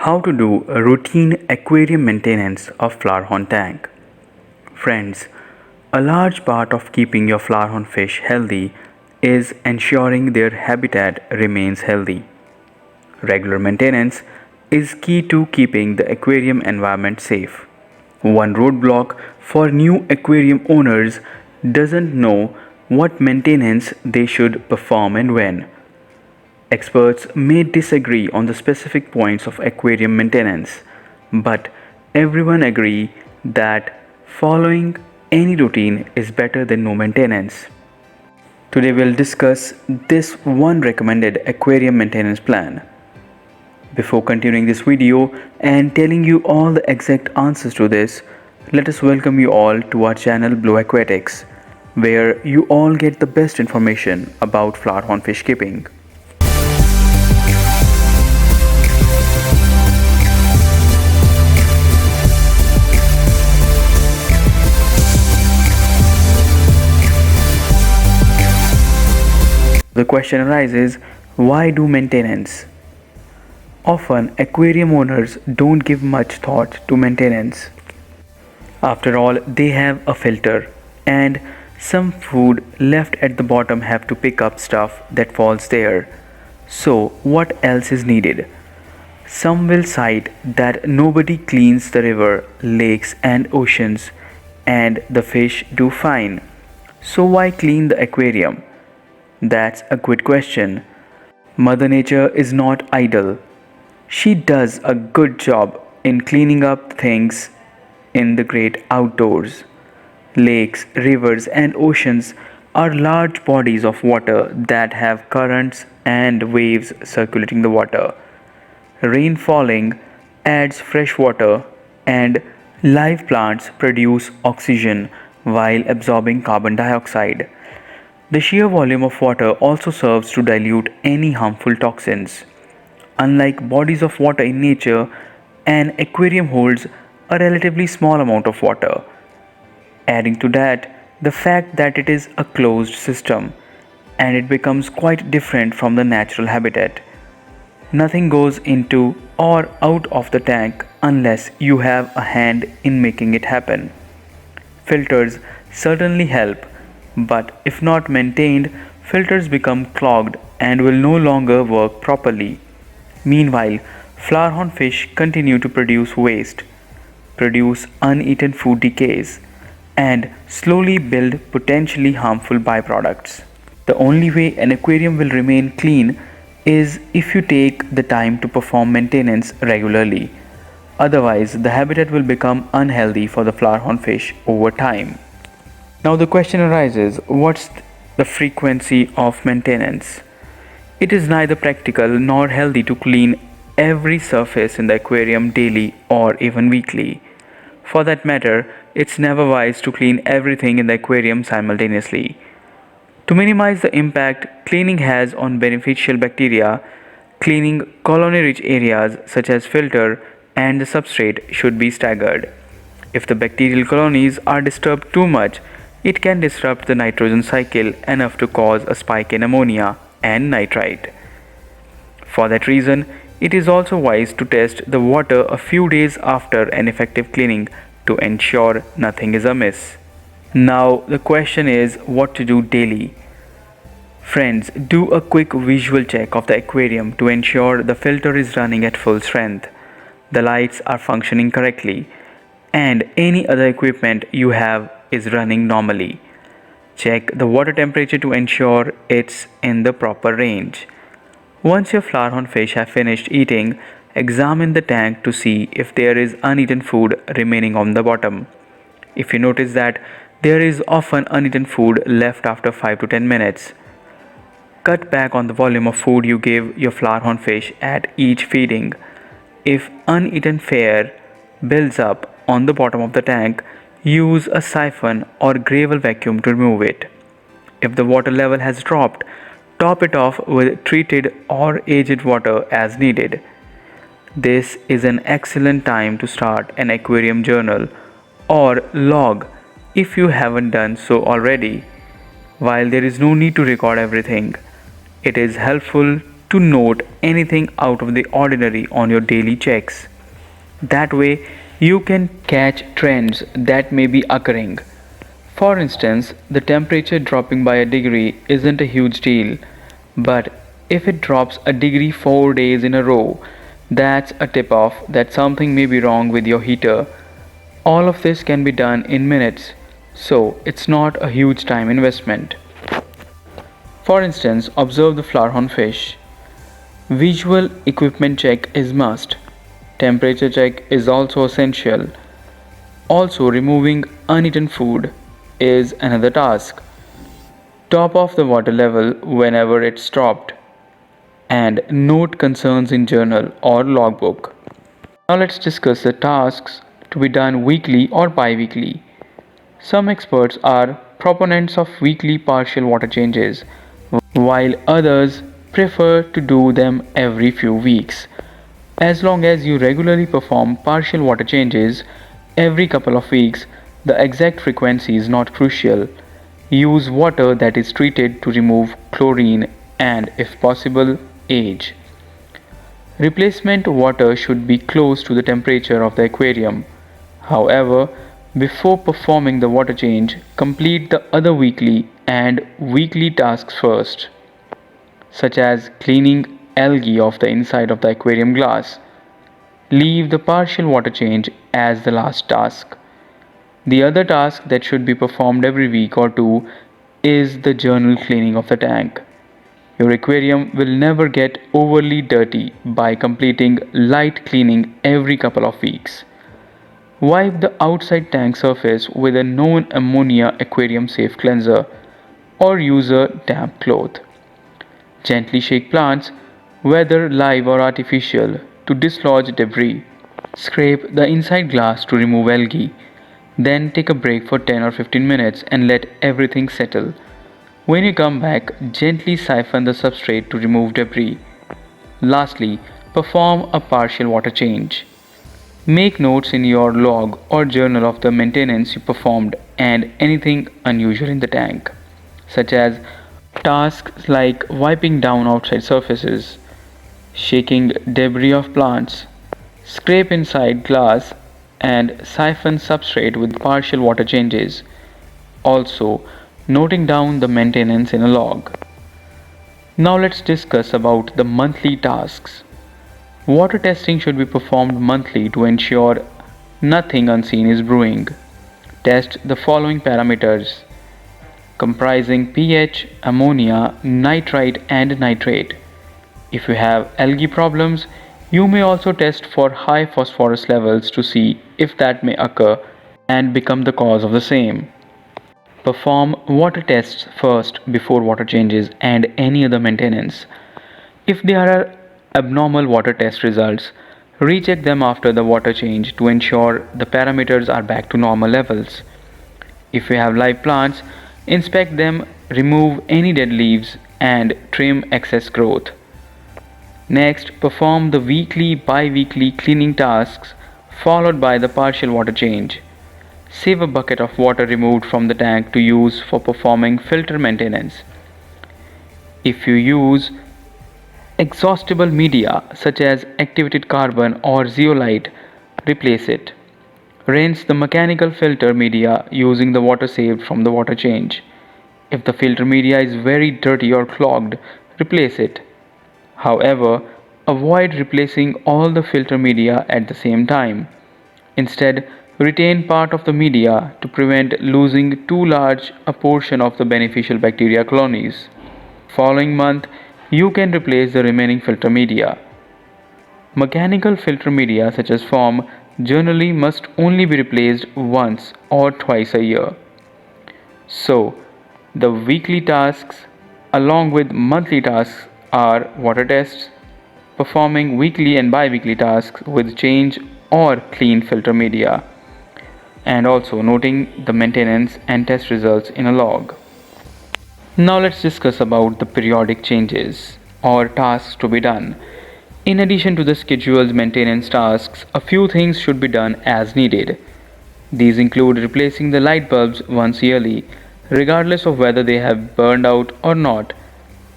How to do a routine aquarium maintenance of Flowerhorn tank. Friends, a large part of keeping your Flowerhorn fish healthy is ensuring their habitat remains healthy. Regular maintenance is key to keeping the aquarium environment safe. One roadblock for new aquarium owners doesn't know what maintenance they should perform and when. Experts may disagree on the specific points of aquarium maintenance, but everyone agree that following any routine is better than no maintenance. Today we'll discuss this one recommended aquarium maintenance plan. Before continuing this video and telling you all the exact answers to this, let us welcome you all to our channel Blue Aquatics, where you all get the best information about Flowerhorn fish keeping. The question arises, why do maintenance? Often, aquarium owners don't give much thought to maintenance. After all, they have a filter, and some food left at the bottom have to pick up stuff that falls there. So, what else is needed? Some will cite that nobody cleans the river, lakes, and oceans, and the fish do fine. So, why clean the aquarium? That's a good question. Mother Nature is not idle. She does a good job in cleaning up things in the great outdoors. Lakes, rivers, and oceans are large bodies of water that have currents and waves circulating the water. Rain falling adds fresh water, and live plants produce oxygen while absorbing carbon dioxide. The sheer volume of water also serves to dilute any harmful toxins. Unlike bodies of water in nature, an aquarium holds a relatively small amount of water. Adding to that, the fact that it is a closed system, and it becomes quite different from the natural habitat. Nothing goes into or out of the tank unless you have a hand in making it happen. Filters certainly help, but if not maintained, filters become clogged and will no longer work properly. Meanwhile, flowerhorn fish continue to produce waste, produce uneaten food decays, and slowly build potentially harmful byproducts. The only way an aquarium will remain clean is if you take the time to perform maintenance regularly. Otherwise, the habitat will become unhealthy for the flowerhorn fish over time. Now the question arises, what's the frequency of maintenance? It is neither practical nor healthy to clean every surface in the aquarium daily or even weekly. For that matter, it's never wise to clean everything in the aquarium simultaneously. To minimize the impact cleaning has on beneficial bacteria, cleaning colony-rich areas such as filter and the substrate should be staggered. If the bacterial colonies are disturbed too much, it can disrupt the nitrogen cycle enough to cause a spike in ammonia and nitrite. For that reason, it is also wise to test the water a few days after an effective cleaning to ensure nothing is amiss. Now, the question is what to do daily. Friends, do a quick visual check of the aquarium to ensure the filter is running at full strength, the lights are functioning correctly, and any other equipment you have is running normally. Check the water temperature to ensure it's in the proper range. Once your flowerhorn fish have finished eating, examine the tank to see if there is uneaten food remaining on the bottom. If you notice that there is often uneaten food left after 5 to 10 minutes, cut back on the volume of food you give your flowerhorn fish at each feeding. If uneaten fare builds up on the bottom of the tank, use a siphon or gravel vacuum to remove it. If the water level has dropped, top it off with treated or aged water as needed. This is an excellent time to start an aquarium journal or log if you haven't done so already. While there is no need to record everything, it is helpful to note anything out of the ordinary on your daily checks. That way, you can catch trends that may be occurring. For instance, the temperature dropping by a degree isn't a huge deal, but if it drops a degree 4 days in a row, that's a tip off that something may be wrong with your heater. All of this can be done in minutes, so it's not a huge time investment. For instance, observe the flowerhorn fish. Visual equipment check is must. Temperature check is also essential. Also, removing uneaten food is another task. Top off the water level whenever it's dropped and note concerns in journal or logbook. Now let's discuss the tasks to be done weekly or bi-weekly. Some experts are proponents of weekly partial water changes, while others prefer to do them every few weeks. As long as you regularly perform partial water changes every couple of weeks, the exact frequency is not crucial. Use water that is treated to remove chlorine and, if possible, age. Replacement water should be close to the temperature of the aquarium. However, before performing the water change, complete the other weekly and weekly tasks first, such as cleaning algae off the inside of the aquarium glass. Leave the partial water change as the last task. The other task that should be performed every week or two is the general cleaning of the tank. Your aquarium will never get overly dirty by completing light cleaning every couple of weeks. Wipe the outside tank surface with a known ammonia aquarium safe cleanser or use a damp cloth. Gently shake plants, whether live or artificial, to dislodge debris. Scrape the inside glass to remove algae. Then take a break for 10 or 15 minutes and let everything settle. When you come back, gently siphon the substrate to remove debris. Lastly, perform a partial water change. Make notes in your log or journal of the maintenance you performed and anything unusual in the tank, such as tasks like wiping down outside surfaces, shaking debris of plants, scrape inside glass, and siphon substrate with partial water changes. Also, noting down the maintenance in a log. Now let's discuss about the monthly tasks. Water testing should be performed monthly to ensure nothing unseen is brewing. Test the following parameters comprising pH, ammonia, nitrite, and nitrate. If you have algae problems, you may also test for high phosphorus levels to see if that may occur and become the cause of the same. Perform water tests first before water changes and any other maintenance. If there are abnormal water test results, recheck them after the water change to ensure the parameters are back to normal levels. If you have live plants, inspect them, remove any dead leaves, and trim excess growth. Next, perform the weekly bi-weekly cleaning tasks followed by the partial water change. Save a bucket of water removed from the tank to use for performing filter maintenance. If you use exhaustible media such as activated carbon or zeolite, replace it. Rinse the mechanical filter media using the water saved from the water change. If the filter media is very dirty or clogged, replace it. However, avoid replacing all the filter media at the same time. Instead, retain part of the media to prevent losing too large a portion of the beneficial bacteria colonies. Following month, you can replace the remaining filter media. Mechanical filter media such as foam generally must only be replaced once or twice a year. So, the weekly tasks along with monthly tasks are water tests, performing weekly and bi-weekly tasks with change or clean filter media, and also noting the maintenance and test results in a log. Now let's discuss about the periodic changes or tasks to be done. In addition to the scheduled maintenance tasks, a few things should be done as needed. These include replacing the light bulbs once yearly, regardless of whether they have burned out or not.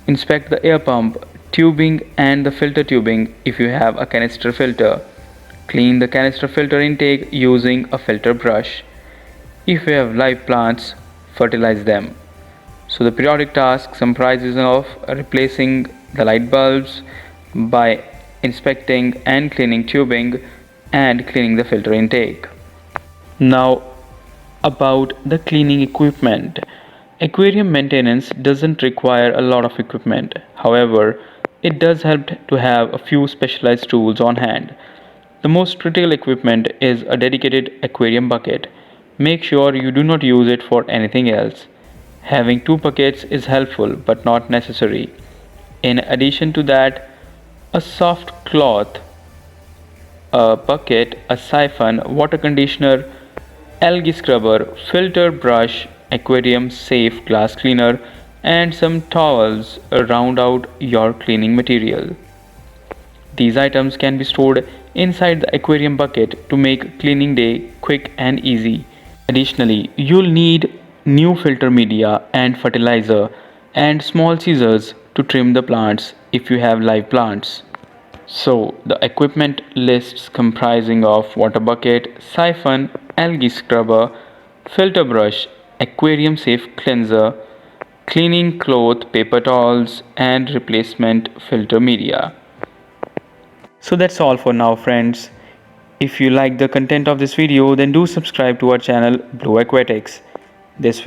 Inspect the air pump tubing and the filter tubing if you have a canister filter. Clean the canister filter intake using a filter brush. If you have live plants, fertilize them. So the periodic task comprises of replacing the light bulbs by inspecting and cleaning tubing and cleaning the filter intake. Now about the cleaning equipment. Aquarium maintenance doesn't require a lot of equipment. However, it does help to have a few specialized tools on hand. The most critical equipment is a dedicated aquarium bucket. Make sure you do not use it for anything else. Having two buckets is helpful but not necessary. In addition to that, a soft cloth, a bucket, a siphon, water conditioner, algae scrubber, filter brush, aquarium safe glass cleaner, and some towels round out your cleaning material. These items can be stored inside the aquarium bucket to make cleaning day quick and easy. Additionally, you'll need new filter media and fertilizer and small scissors to trim the plants if you have live plants. So, the equipment lists comprising of water bucket, siphon, algae scrubber, filter brush, aquarium safe cleanser, cleaning cloth, paper towels, and replacement filter media. So that's all for now, friends. If you like the content of this video, then do subscribe to our channel Blue Aquatics. This